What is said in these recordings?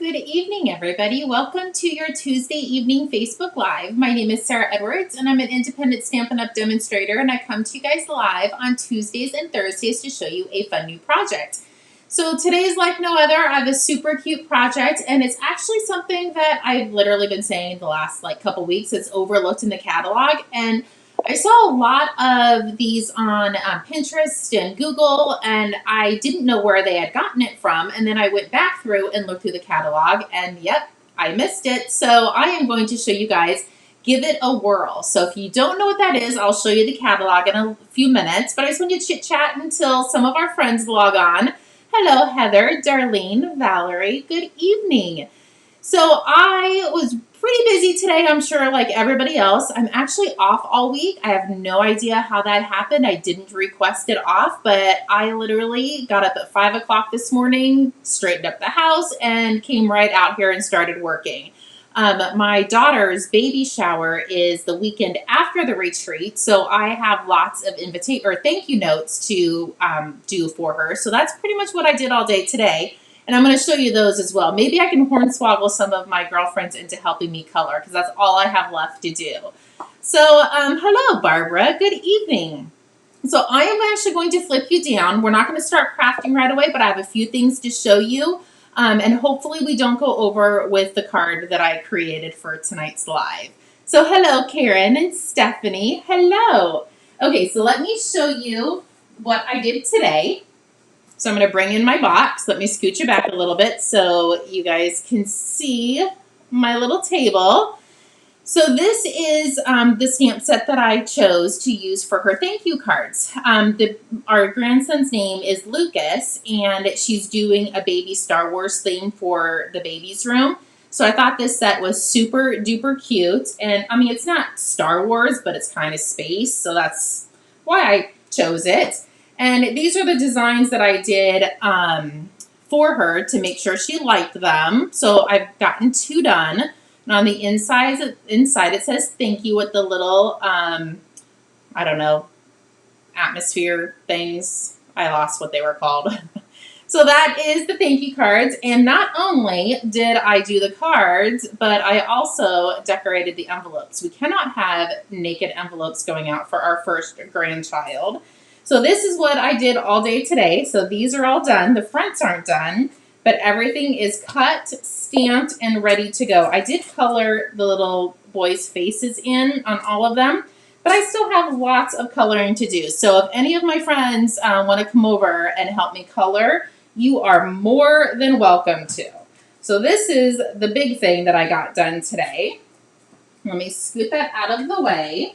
Good evening, everybody. Welcome to your Tuesday evening Facebook Live. My name is Sarah Edwards, and I'm an independent Stampin' Up! Demonstrator, and I come to you guys live on Tuesdays and Thursdays to show you a fun new project. So today is like no other. I have a super cute project, and it's actually something that I've literally been saying the last couple weeks. It's overlooked in the catalog, and I saw a lot of these on Pinterest and Google, and I didn't know where they had gotten it from. And then I went back through and looked through the catalog, and yep, I missed it. So I am going to show you guys Give It a Whirl. So if you don't know what that is, I'll show you the catalog in a few minutes. But I just want you to chit-chat until some of our friends log on. Hello, Heather, Darlene, Valerie. Good evening. So I was pretty busy today, I'm sure, like everybody else. I'm actually off all week. I have no idea how that happened. I didn't request it off, but I literally got up at 5 o'clock this morning, straightened up the house, and came right out here and started working. My daughter's baby shower is the weekend after the retreat, so I have lots of thank you notes to do for her. So that's pretty much what I did all day today. And I'm going to show you those as well. Maybe I can hornswoggle some of my girlfriends into helping me color because that's all I have left to do. So, hello, Barbara. Good evening. So I am actually going to flip you down. We're not going to start crafting right away, but I have a few things to show you. And hopefully we don't go over with the card that I created for tonight's live. So hello, Karen and Stephanie. Hello. Okay, so let me show you what I did today. So I'm going to bring in my box. Let me scooch it back a little bit so you guys can see my little table. So this is the stamp set that I chose to use for her thank you cards. Our grandson's name is Lucas, and she's doing a baby Star Wars theme for the baby's room. So I thought this set was super duper cute. And I mean, it's not Star Wars, but it's kind of space. So that's why I chose it. And these are the designs that I did for her to make sure she liked them. So I've gotten 2 done. And on the inside it says thank you with the little, I don't know, atmosphere things. I lost what they were called. So that is the thank you cards. And not only did I do the cards, but I also decorated the envelopes. We cannot have naked envelopes going out for our first grandchild. So this is what I did all day today. So these are all done. The fronts aren't done, but everything is cut, stamped, and ready to go. I did color the little boys' faces in on all of them, but I still have lots of coloring to do. So if any of my friends want to come over and help me color, you are more than welcome to. So this is the big thing that I got done today. Let me scoot that out of the way.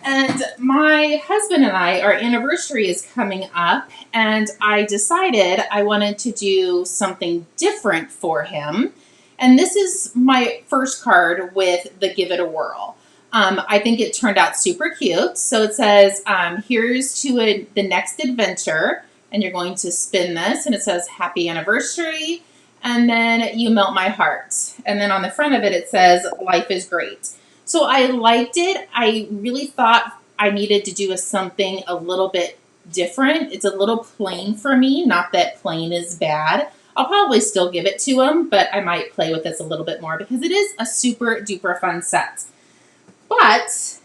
And my husband and I, our anniversary is coming up, and I decided I wanted to do something different for him. And this is my first card with the Give It a Whirl. I think it turned out super cute. So it says, here's to the next adventure. And you're going to spin this, and it says, happy anniversary. And then you melt my heart. And then on the front of it, it says, life is great. So I liked it. I really thought I needed to do something a little bit different. It's a little plain for me. Not that plain is bad. I'll probably still give it to him, but I might play with this a little bit more because it is a super duper fun set. But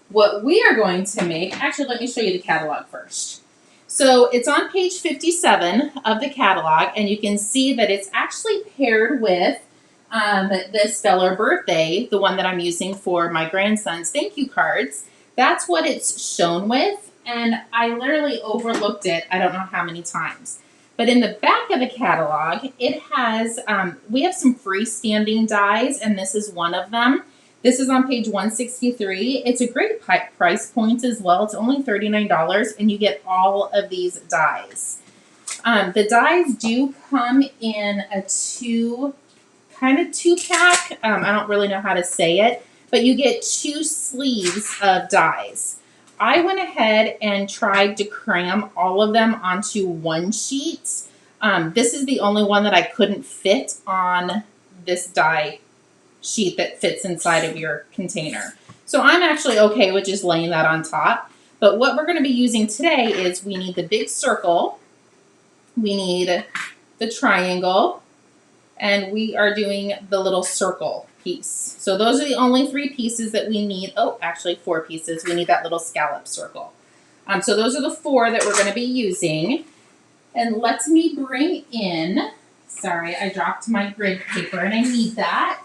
what we are going to make, actually let me show you the catalog first. So it's on page 57 of the catalog, and you can see that it's actually paired with the Stellar Birthday, the one that I'm using for my grandson's thank you cards. That's what it's shown with, and I literally overlooked it I don't know how many times. But in the back of the catalog, it has, we have some freestanding dies, and this is one of them. This is on page 163. It's a great price point as well. It's only $39, and you get all of these dies. The dies do come in a two pack. I don't really know how to say it, but you get 2 sleeves of dies. I went ahead and tried to cram all of them onto one sheet. This is the only one that I couldn't fit on this die sheet that fits inside of your container. So I'm actually okay with just laying that on top. But what we're going to be using today is we need the big circle, we need the triangle, And we are doing the little circle piece. So those are the only 3 pieces that we need. Oh, actually 4 pieces. We need that little scallop circle. So those are the 4 that we're going to be using. And let me bring in, sorry, I dropped my grid paper and I need that.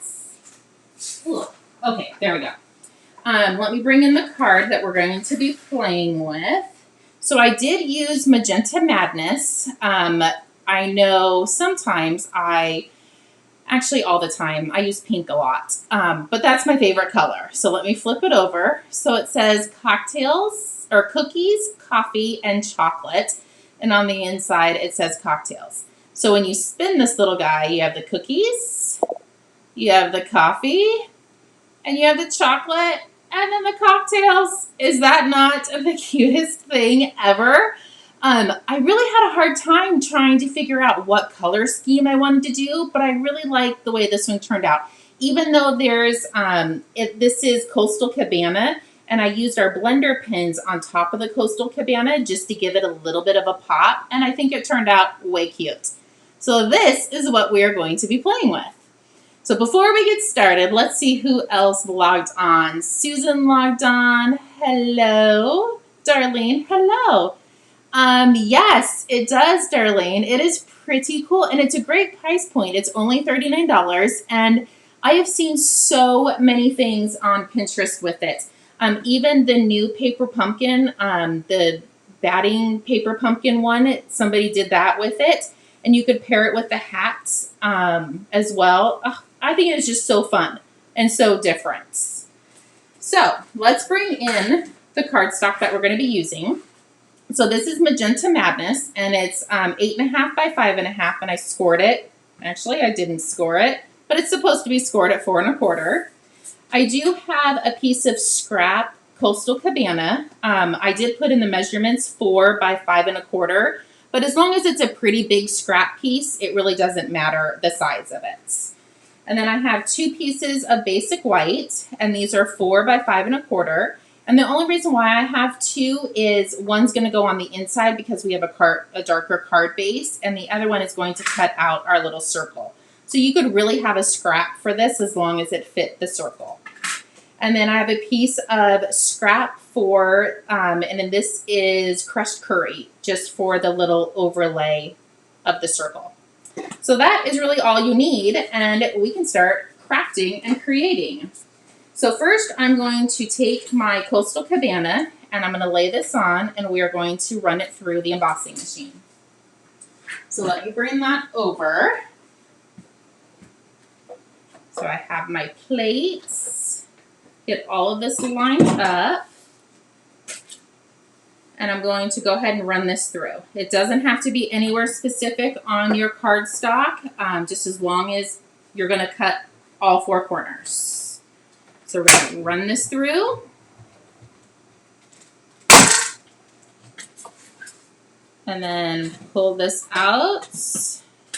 Ooh, okay, there we go. Let me bring in the card that we're going to be playing with. So I did use Magenta Madness. I know sometimes actually all the time, I use pink a lot, but that's my favorite color. So let me flip it over. So it says cocktails, or cookies, coffee, and chocolate. And on the inside, it says cocktails. So when you spin this little guy, you have the cookies, you have the coffee, and you have the chocolate, and then the cocktails. Is that not the cutest thing ever? I really had a hard time trying to figure out what color scheme I wanted to do, but I really like the way this one turned out. Even though there's, this is Coastal Cabana, and I used our blender pins on top of the Coastal Cabana just to give it a little bit of a pop, and I think it turned out way cute. So this is what we're going to be playing with. So before we get started, let's see who else logged on. Susan logged on. Hello. Darlene, hello. Yes, it does, Darlene. It is pretty cool, and it's a great price point. It's only $39, and I have seen so many things on Pinterest with it. Even the new paper pumpkin, the batting paper pumpkin one, somebody did that with it, and you could pair it with the hats as well. I think it's just so fun and so different. So let's bring in the cardstock that we're going to be using. So this is Magenta Madness, and it's 8.5 by 5.5, and I scored it. Actually, I didn't score it, but it's supposed to be scored at 4 1/4. I do have a piece of scrap Coastal Cabana. I did put in the measurements 4 by 5 1/4, but as long as it's a pretty big scrap piece, it really doesn't matter the size of it. And then I have 2 pieces of basic white, and these are 4 by 5 1/4. And the only reason why I have 2 is one's going to go on the inside because we have a darker card base, and the other one is going to cut out our little circle. So you could really have a scrap for this as long as it fit the circle. And then I have a piece of scrap for, and then this is crushed curry, just for the little overlay of the circle. So that is really all you need, and we can start crafting and creating. So first, I'm going to take my Coastal Cabana, and I'm going to lay this on, and we are going to run it through the embossing machine. So let me bring that over. So I have my plates. Get all of this lined up. And I'm going to go ahead and run this through. It doesn't have to be anywhere specific on your cardstock, just as long as you're going to cut all 4 corners. So we're going to run this through. And then pull this out.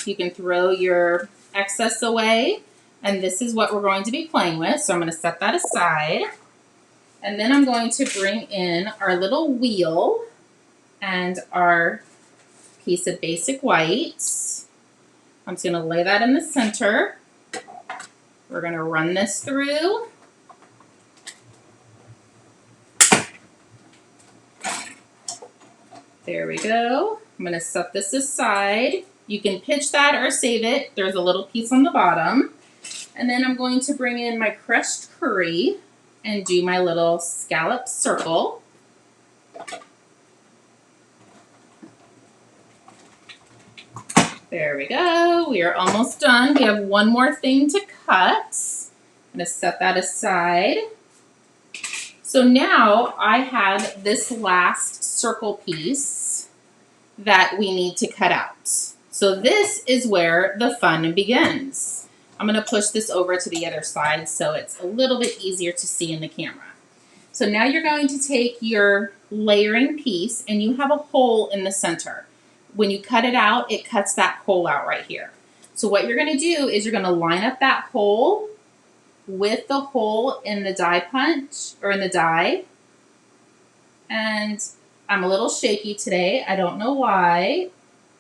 You can throw your excess away. And this is what we're going to be playing with. So I'm going to set that aside. And then I'm going to bring in our little wheel and our piece of basic white. I'm just going to lay that in the center. We're going to run this through. There we go. I'm going to set this aside. You can pitch that or save it. There's a little piece on the bottom. And then I'm going to bring in my crushed curry and do my little scallop circle. There we go. We are almost done. We have one more thing to cut. I'm going to set that aside. So now I have this last circle piece that we need to cut out. So this is where the fun begins. I'm going to push this over to the other side so it's a little bit easier to see in the camera. So now you're going to take your layering piece and you have a hole in the center. When you cut it out, it cuts that hole out right here. So what you're going to do is you're going to line up that hole with the hole in the die punch, or in the die. And I'm a little shaky today. I don't know why.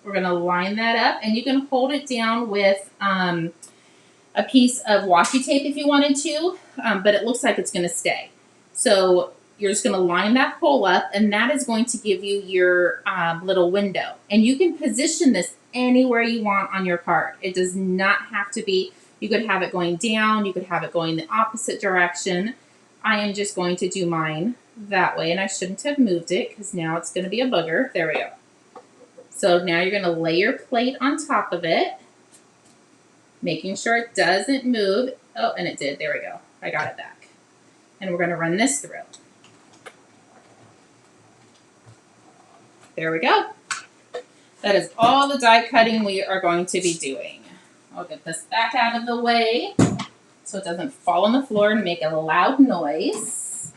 We're going to line that up, and you can hold it down with a piece of washi tape if you wanted to, but it looks like it's going to stay. So you're just going to line that hole up, and that is going to give you your little window. And you can position this anywhere you want on your card. It does not have to be, you could have it going down, you could have it going the opposite direction. I am just going to do mine that way, and I shouldn't have moved it because now it's going to be a booger. There we go. So now you're going to lay your plate on top of it, making sure it doesn't move. Oh, and it did. There we go. I got it back. And we're going to run this through. There we go. That is all the die cutting we are going to be doing. I'll get this back out of the way so it doesn't fall on the floor and make a loud noise.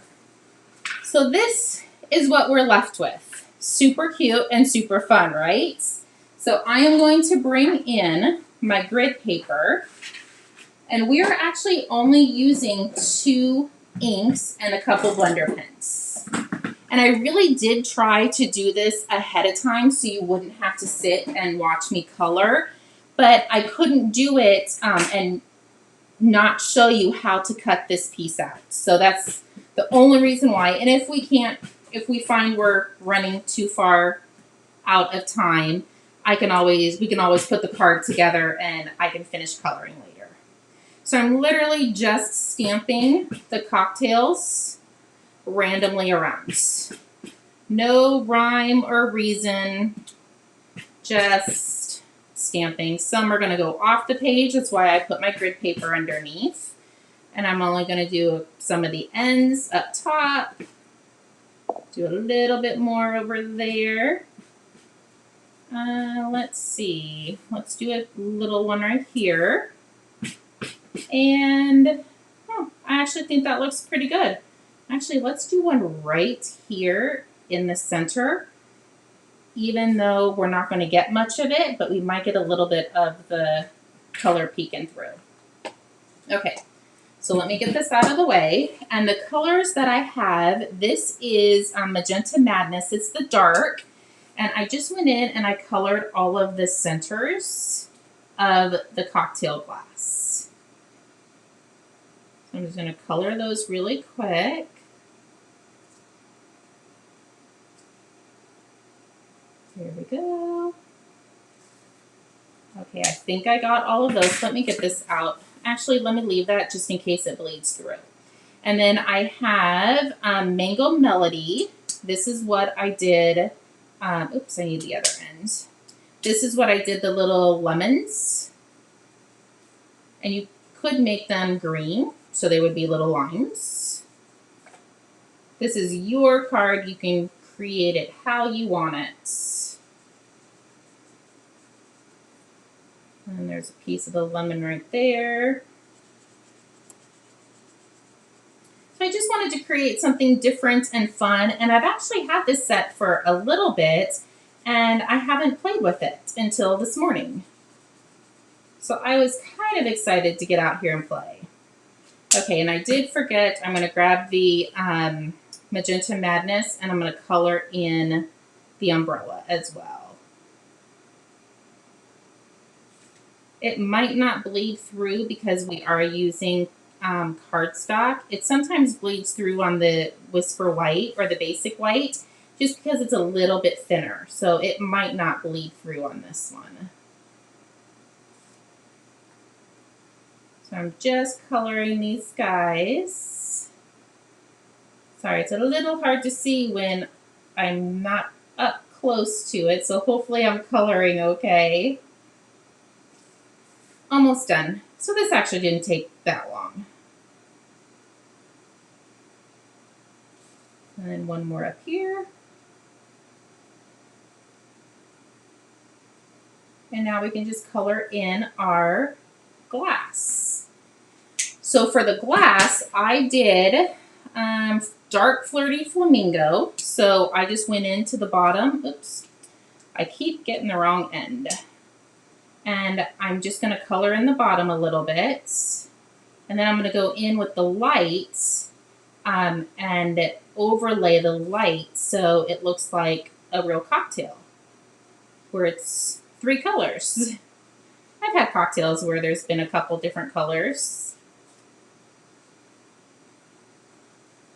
So this is what we're left with. Super cute and super fun, right? So I am going to bring in my grid paper, and we are actually only using 2 inks and a couple blender pens. And I really did try to do this ahead of time so you wouldn't have to sit and watch me color, but I couldn't do it and not show you how to cut this piece out. So that's the only reason why. And if we find we're running too far out of time, we can always put the card together and I can finish coloring later. So I'm literally just stamping the cocktails randomly around. No rhyme or reason, just stamping. Some are going to go off the page. That's why I put my grid paper underneath. And I'm only going to do some of the ends up top. Do a little bit more over there. Let's see. Let's do a little one right here. And I actually think that looks pretty good. Actually, let's do one right here in the center, even though we're not going to get much of it, but we might get a little bit of the color peeking through. Okay, so let me get this out of the way. And the colors that I have, this is Magenta Madness. It's the dark. And I just went in and I colored all of the centers of the cocktail glass. So I'm just going to color those really quick. Here we go. Okay, I think I got all of those. Let me get this out. Actually, let me leave that just in case it bleeds through. And then I have Mango Melody. This is what I did. Oops, I need the other end. This is what I did, the little lemons. And you could make them green, so they would be little limes. This is your card. You can create it how you want it. And there's a piece of the lemon right there. So I just wanted to create something different and fun, and I've actually had this set for a little bit, and I haven't played with it until this morning. So I was kind of excited to get out here and play. Okay, and I did forget, I'm going to grab the Magenta Madness, and I'm going to color in the umbrella as well. It might not bleed through because we are using cardstock. It sometimes bleeds through on the Whisper White or the basic white just because it's a little bit thinner. So it might not bleed through on this one. So I'm just coloring these guys. Sorry, it's a little hard to see when I'm not up close to it. So hopefully I'm coloring okay. Almost done. So this actually didn't take that long. And then one more up here. And now we can just color in our glass. So for the glass, I did dark flirty flamingo. So I just went into the bottom. Oops, I keep getting the wrong end. And I'm just going to color in the bottom a little bit. And then I'm going to go in with the light and overlay the light so it looks like a real cocktail. where it's 3 colors. I've had cocktails where there's been a couple different colors.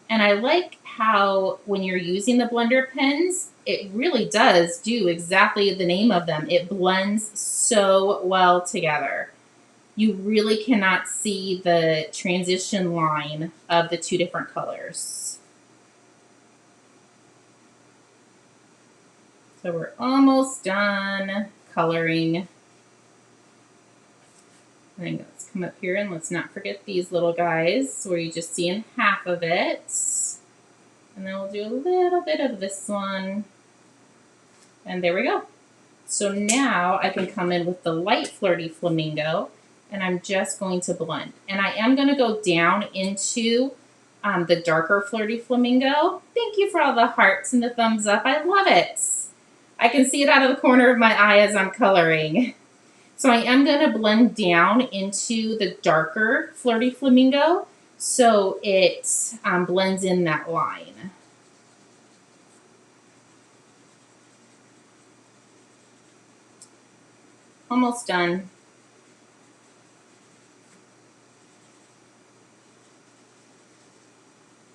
And I like how when you're using the blender pens, it really does do exactly the name of them. It blends so well together. You really cannot see the transition line of the 2 different colors. So we're almost done coloring. And let's come up here and let's not forget these little guys where you just see in half of it. And then we'll do a little bit of this one. And there we go. So now I can come in with the light flirty flamingo and I'm just going to blend. And I am going to go down into the darker flirty flamingo. Thank you for all the hearts and the thumbs up. I love it. I can see it out of the corner of my eye as I'm coloring. So I am going to blend down into the darker flirty flamingo so it blends in that line. Almost done.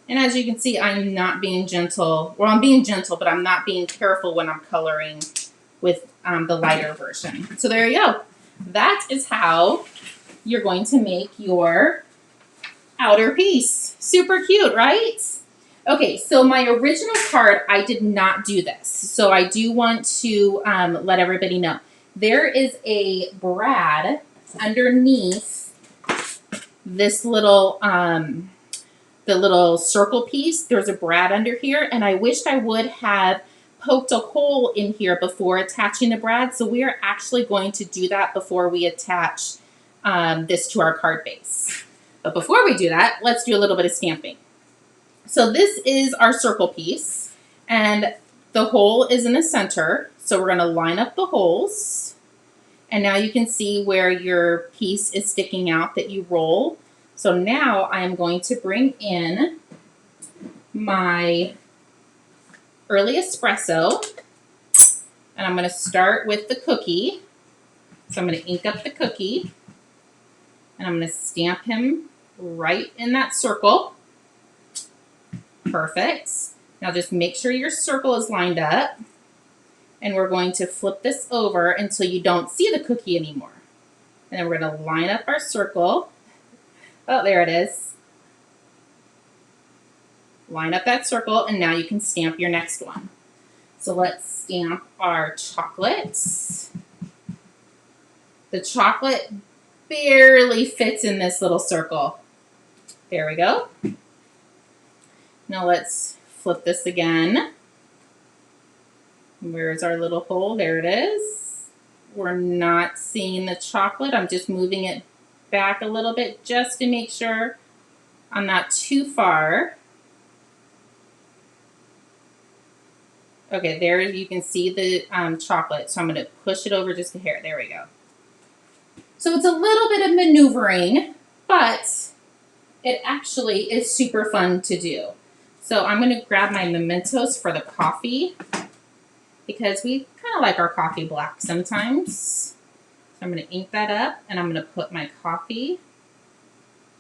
And as you can see, I'm not being gentle. Well, I'm being gentle, but I'm not being careful when I'm coloring with the lighter version. So there you go. That is how you're going to make your outer piece. Super cute, right? Okay, so my original card, I did not do this. So I do want to let everybody know. There is a brad underneath this little, the little circle piece. There's a brad under here, and I wished I would have poked a hole in here before attaching the brad. So we are actually going to do that before we attach this to our card base. But before we do that, let's do a little bit of stamping. So this is our circle piece, and the hole is in the center. So we're going to line up the holes. And now you can see where your piece is sticking out that you roll. So now I am going to bring in my early espresso, and I'm going to start with the cookie. So I'm going to ink up the cookie, and I'm going to stamp him right in that circle. Perfect. Now just make sure your circle is lined up, and we're going to flip this over until you don't see the cookie anymore. And then we're going to line up our circle. Oh, there it is. Line up that circle, and now you can stamp your next one. So let's stamp our chocolates. The chocolate barely fits in this little circle. There we go. Now let's flip this again. Where's our little hole? There it is. We're not seeing the chocolate. I'm just moving it back a little bit just to make sure I'm not too far. Okay, there you can see the chocolate. So I'm going to push it over just a hair. There we go. So it's a little bit of maneuvering, but it actually is super fun to do. So I'm going to grab my mementos for the coffee because we kind of like our coffee black sometimes. So I'm going to ink that up, and I'm going to put my coffee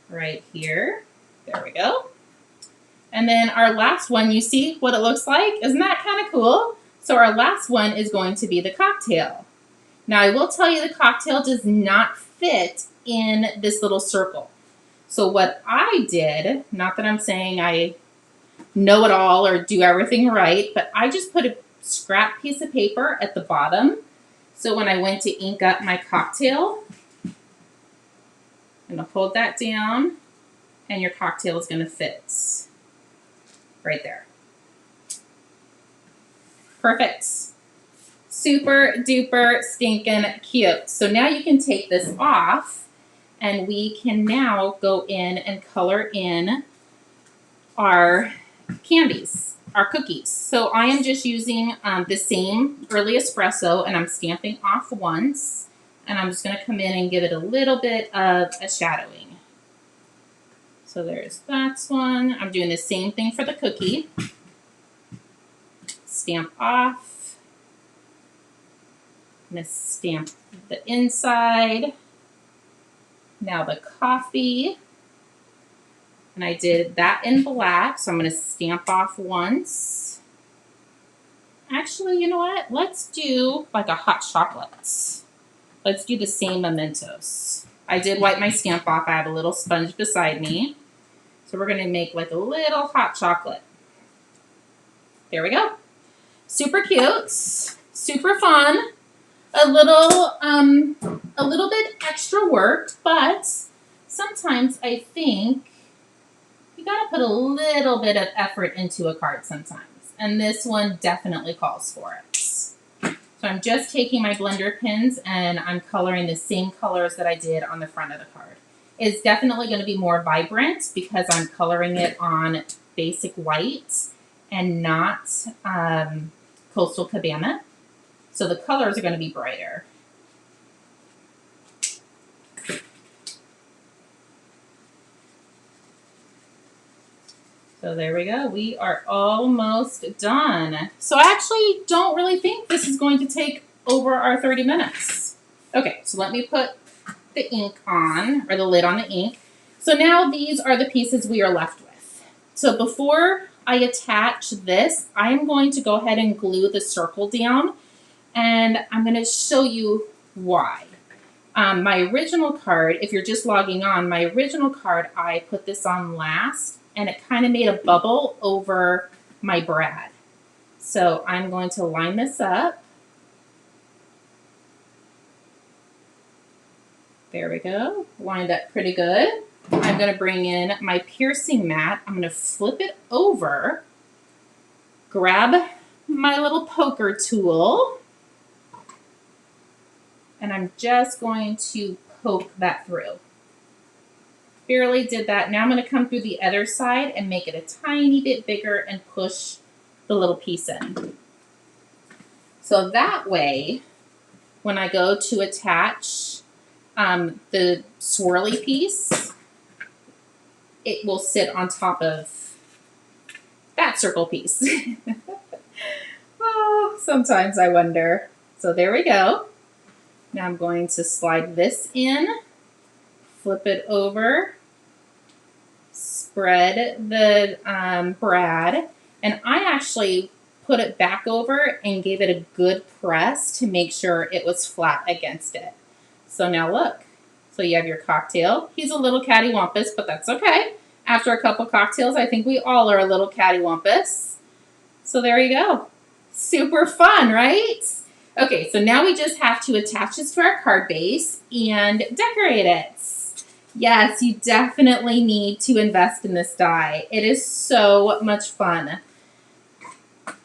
right here. There we go. And then our last one, you see what it looks like? Isn't that kind of cool? So our last one is going to be the cocktail. Now I will tell you the cocktail does not fit in this little circle. So what I did, not that I'm saying I know it all or do everything right, but I just put a scrap piece of paper at the bottom. So when I went to ink up my cocktail, I'm going to hold that down, and your cocktail is going to fit right there. Perfect. Super duper stinking cute. So now you can take this off, and we can now go in and color in our candies, our cookies. So I am just using the same early espresso, and I'm stamping off once, and I'm just going to come in and give it a little bit of a shadowing. So there's that one. I'm doing the same thing for the cookie. Stamp off. I'm going to stamp the inside. Now the coffee. And I did that in black, so I'm going to stamp off once. Actually, you know what? Let's do like a hot chocolate. Let's do the same mementos. I did wipe my stamp off. I have a little sponge beside me. So we're going to make like a little hot chocolate. There we go. Super cute, super fun. A little bit extra work, but sometimes I think you gotta put a little bit of effort into a card sometimes. And this one definitely calls for it. So I'm just taking my blender pins and I'm coloring the same colors that I did on the front of the card. It's definitely going to be more vibrant because I'm coloring it on basic white and not Coastal Cabana. So the colors are going to be brighter. So there we go. We are almost done. So I actually don't really think this is going to take over our 30 minutes. Okay, so let me put the ink on, or the lid on the ink. So now these are the pieces we are left with. So before I attach this, I'm going to go ahead and glue the circle down, and I'm going to show you why. My original card, if you're just logging on, my original card, I put this on last, and it kind of made a bubble over my brad. So I'm going to line this up. There we go, lined up pretty good. I'm going to bring in my piercing mat. I'm going to flip it over, grab my little poker tool, and I'm just going to poke that through. Barely did that. Now I'm going to come through the other side and make it a tiny bit bigger and push the little piece in. So that way, when I go to attach the swirly piece, it will sit on top of that circle piece. Oh, sometimes I wonder. So there we go. Now I'm going to slide this in, flip it over, spread the brad, and I actually put it back over and gave it a good press to make sure it was flat against it. So now look. So you have your cocktail. He's a little cattywampus, but that's okay. After a couple cocktails, I think we all are a little cattywampus. So there you go. Super fun, right? Okay, so now we just have to attach this to our card base and decorate it. Yes, you definitely need to invest in this die. It is so much fun.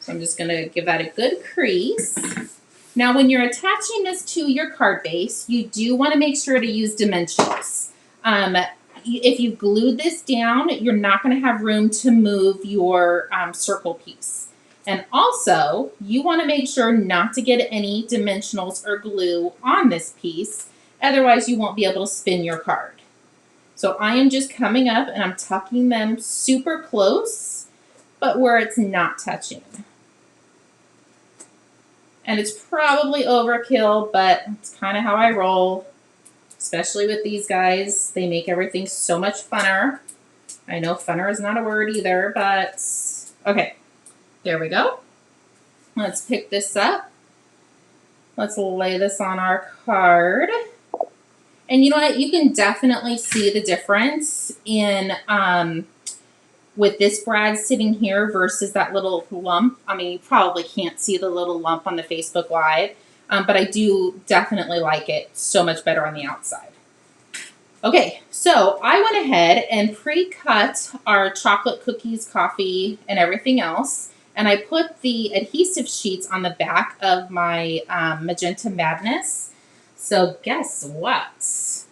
So I'm just going to give that a good crease. Now, when you're attaching this to your card base, you do want to make sure to use dimensionals. If you glued this down, you're not going to have room to move your circle piece. And also, you want to make sure not to get any dimensionals or glue on this piece. Otherwise, you won't be able to spin your card. So I am just coming up and I'm tucking them super close, but where it's not touching. And it's probably overkill, but it's kind of how I roll, especially with these guys. They make everything so much funner. I know funner is not a word either, but okay. There we go. Let's pick this up. Let's lay this on our card. And you know what? You can definitely see the difference in with this brad sitting here versus that little lump. I mean, you probably can't see the little lump on the Facebook Live, but I do definitely like it so much better on the outside. Okay, so I went ahead and pre-cut our chocolate cookies, coffee, and everything else. And I put the adhesive sheets on the back of my Magenta Madness. So guess what?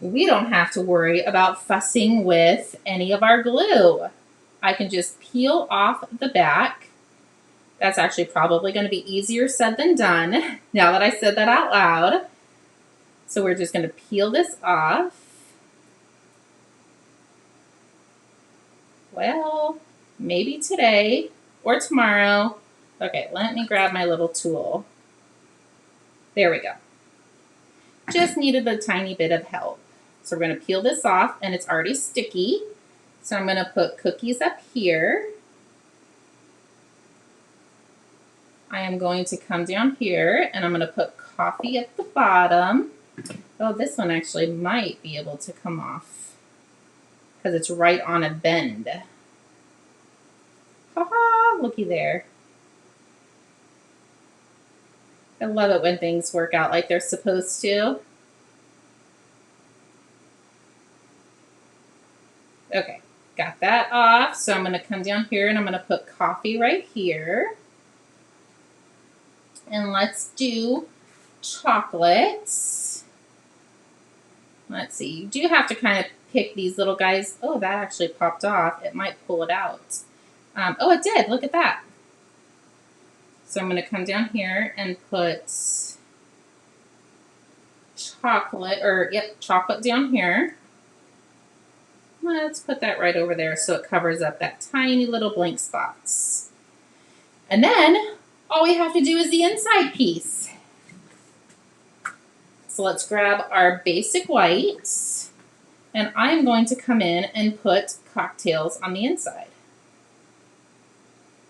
We don't have to worry about fussing with any of our glue. I can just peel off the back. That's actually probably going to be easier said than done now that I said that out loud. So we're just going to peel this off. Well, maybe today or tomorrow. Okay, let me grab my little tool. There we go. Just needed a tiny bit of help. So we're going to peel this off, and it's already sticky. So I'm going to put cookies up here. I am going to come down here, and I'm going to put coffee at the bottom. Oh, this one actually might be able to come off because it's right on a bend. Ha-ha, looky there. I love it when things work out like they're supposed to. Okay, got that off. So I'm going to come down here and I'm going to put coffee right here. And let's do chocolates. Let's see. You do have to kind of pick these little guys. Oh, that actually popped off. It might pull it out. Oh, it did. Look at that. So I'm going to come down here and put chocolate down here. Let's put that right over there so it covers up that tiny little blank spots. And then all we have to do is the inside piece. So let's grab our basic whites, and I'm going to come in and put cocktails on the inside.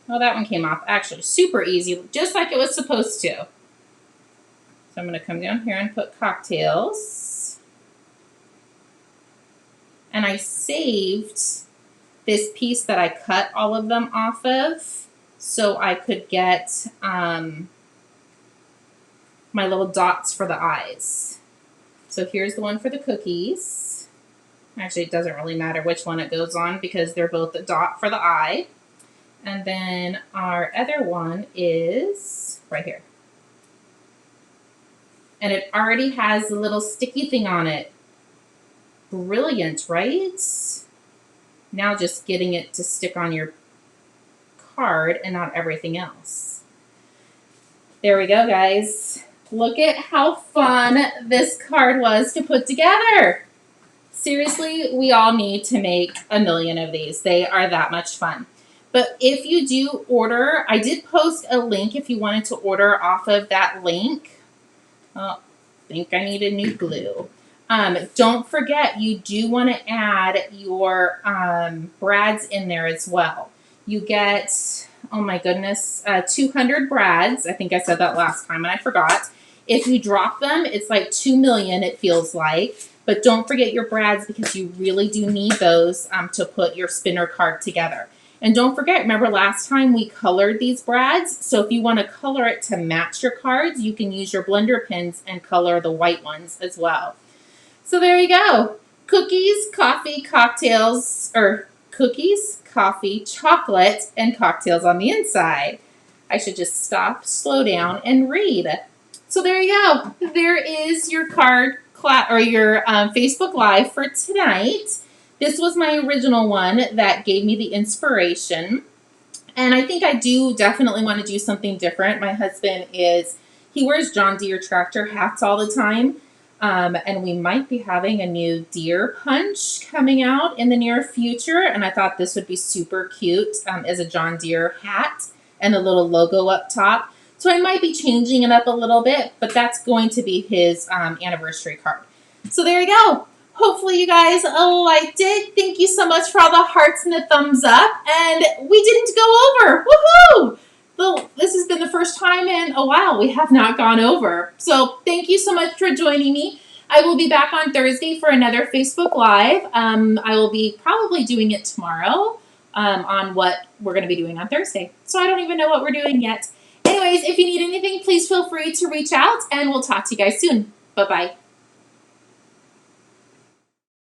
Oh, that one came off. Actually, super easy, just like it was supposed to. So I'm going to come down here and put cocktails. And I saved this piece that I cut all of them off of so I could get my little dots for the eyes. So here's the one for the cookies. Actually, it doesn't really matter which one it goes on because they're both a dot for the eye. And then our other one is right here. And it already has a little sticky thing on it. Brilliant, right? Now just getting it to stick on your card and not everything else. There we go, guys. Look at how fun this card was to put together. Seriously, we all need to make a million of these. They are that much fun. But if you do order, I did post a link if you wanted to order off of that link. Oh, I think I need a new glue. Don't forget, you do want to add your brads in there as well. You get, oh my goodness, 200 brads. I think I said that last time and I forgot. If you drop them, it's like 2 million, it feels like. But don't forget your brads because you really do need those to put your spinner card together. And don't forget, remember last time we colored these brads? So if you want to color it to match your cards, you can use your blender pens and color the white ones as well. So there you go. Cookies, coffee, cocktails, or cookies, coffee, chocolate, and cocktails on the inside. I should just stop, slow down, and read. So there you go. There is your card or your Facebook Live for tonight. This was my original one that gave me the inspiration. And I think I do definitely want to do something different. My husband he wears John Deere tractor hats all the time. And we might be having a new deer punch coming out in the near future. And I thought this would be super cute as a John Deere hat and the little logo up top. So I might be changing it up a little bit, but that's going to be his anniversary card. So there you go. Hopefully you guys liked it. Thank you so much for all the hearts and the thumbs up. And we didn't go over. Woohoo! Well, this has been the first time in a while we have not gone over. So thank you so much for joining me. I will be back on Thursday for another Facebook Live. I will be probably doing it tomorrow on what we're going to be doing on Thursday. So I don't even know what we're doing yet. Anyways, if you need anything, please feel free to reach out and we'll talk to you guys soon. Bye-bye.